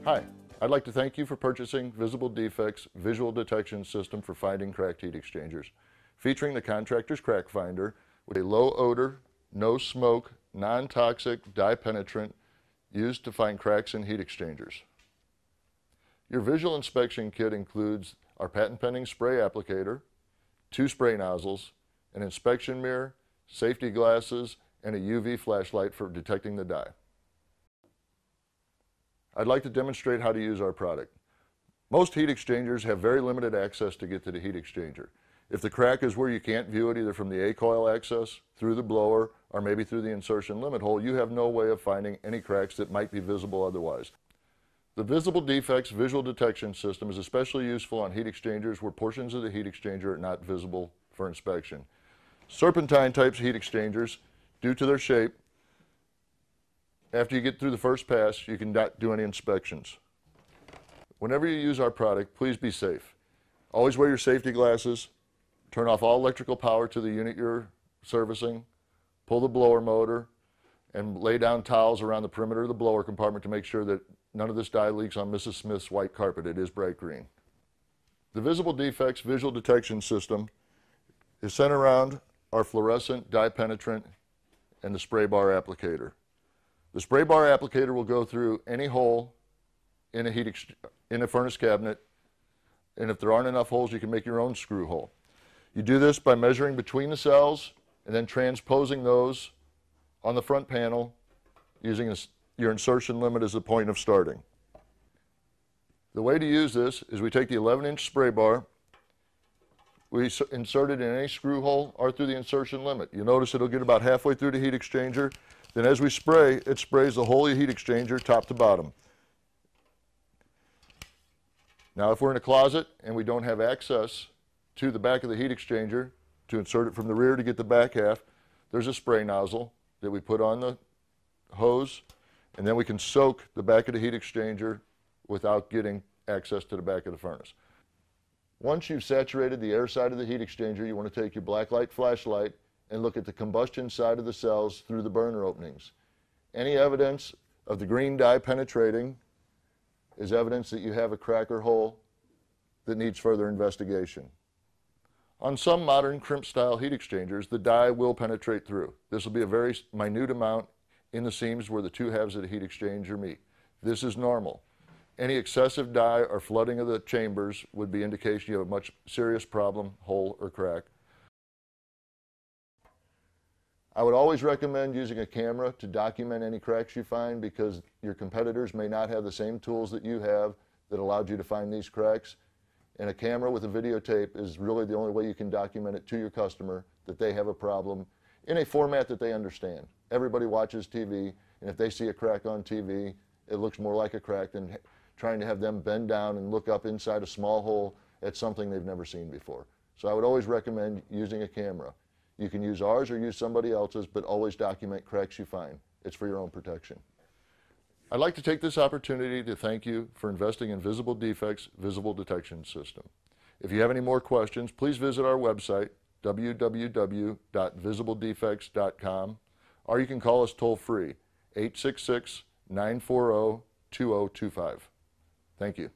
Hi, I'd like to thank you for purchasing Visible Defects visual detection system for finding cracked heat exchangers, featuring the contractor's crack finder with a low odor, no smoke, non-toxic dye penetrant used to find cracks in heat exchangers. Your visual inspection kit includes our patent pending spray applicator, 2 spray nozzles, an inspection mirror, safety glasses, and a UV flashlight for detecting the dye. I'd like to demonstrate how to use our product. Most heat exchangers have very limited access to get to the heat exchanger. If the crack is where you can't view it either from the A-coil access, through the blower, or maybe through the insertion limit hole, you have no way of finding any cracks that might be visible otherwise. The Visible Defects visual detection system is especially useful on heat exchangers where portions of the heat exchanger are not visible for inspection. Serpentine type heat exchangers, due to their shape, after you get through the first pass, you can not do any inspections. Whenever you use our product, please be safe. Always wear your safety glasses, turn off all electrical power to the unit you're servicing, pull the blower motor, and lay down towels around the perimeter of the blower compartment to make sure that none of this dye leaks on Mrs. Smith's white carpet. It is bright green. The Visible Defects visual detection system is centered around our fluorescent dye penetrant and the spray bar applicator. The spray bar applicator will go through any hole in a furnace cabinet, and if there aren't enough holes, you can make your own screw hole. You do this by measuring between the cells and then transposing those on the front panel using your insertion limit as the point of starting. The way to use this is we take the 11-inch spray bar, we insert it in any screw hole or through the insertion limit. You'll notice it'll get about halfway through the heat exchanger. Then as we spray, it sprays the whole heat exchanger top to bottom. Now if we're in a closet and we don't have access to the back of the heat exchanger to insert it from the rear to get the back half, there's a spray nozzle that we put on the hose, and then we can soak the back of the heat exchanger without getting access to the back of the furnace. Once you've saturated the air side of the heat exchanger, you want to take your blacklight flashlight and look at the combustion side of the cells through the burner openings. Any evidence of the green dye penetrating is evidence that you have a crack or hole that needs further investigation. On some modern crimp-style heat exchangers, the dye will penetrate through. This will be a very minute amount in the seams where the two halves of the heat exchanger meet. This is normal. Any excessive dye or flooding of the chambers would be indication you have a much serious problem, hole, or crack. I would always recommend using a camera to document any cracks you find because your competitors may not have the same tools that you have that allowed you to find these cracks. And a camera with a videotape is really the only way you can document it to your customer that they have a problem in a format that they understand. Everybody watches TV, and if they see a crack on TV, it looks more like a crack than trying to have them bend down and look up inside a small hole at something they've never seen before. So I would always recommend using a camera. You can use ours or use somebody else's, but always document cracks you find. It's for your own protection. I'd like to take this opportunity to thank you for investing in Visible Defects Visible Detection System. If you have any more questions, please visit our website, www.visibledefects.com, or you can call us toll-free, 866-940-2025. Thank you.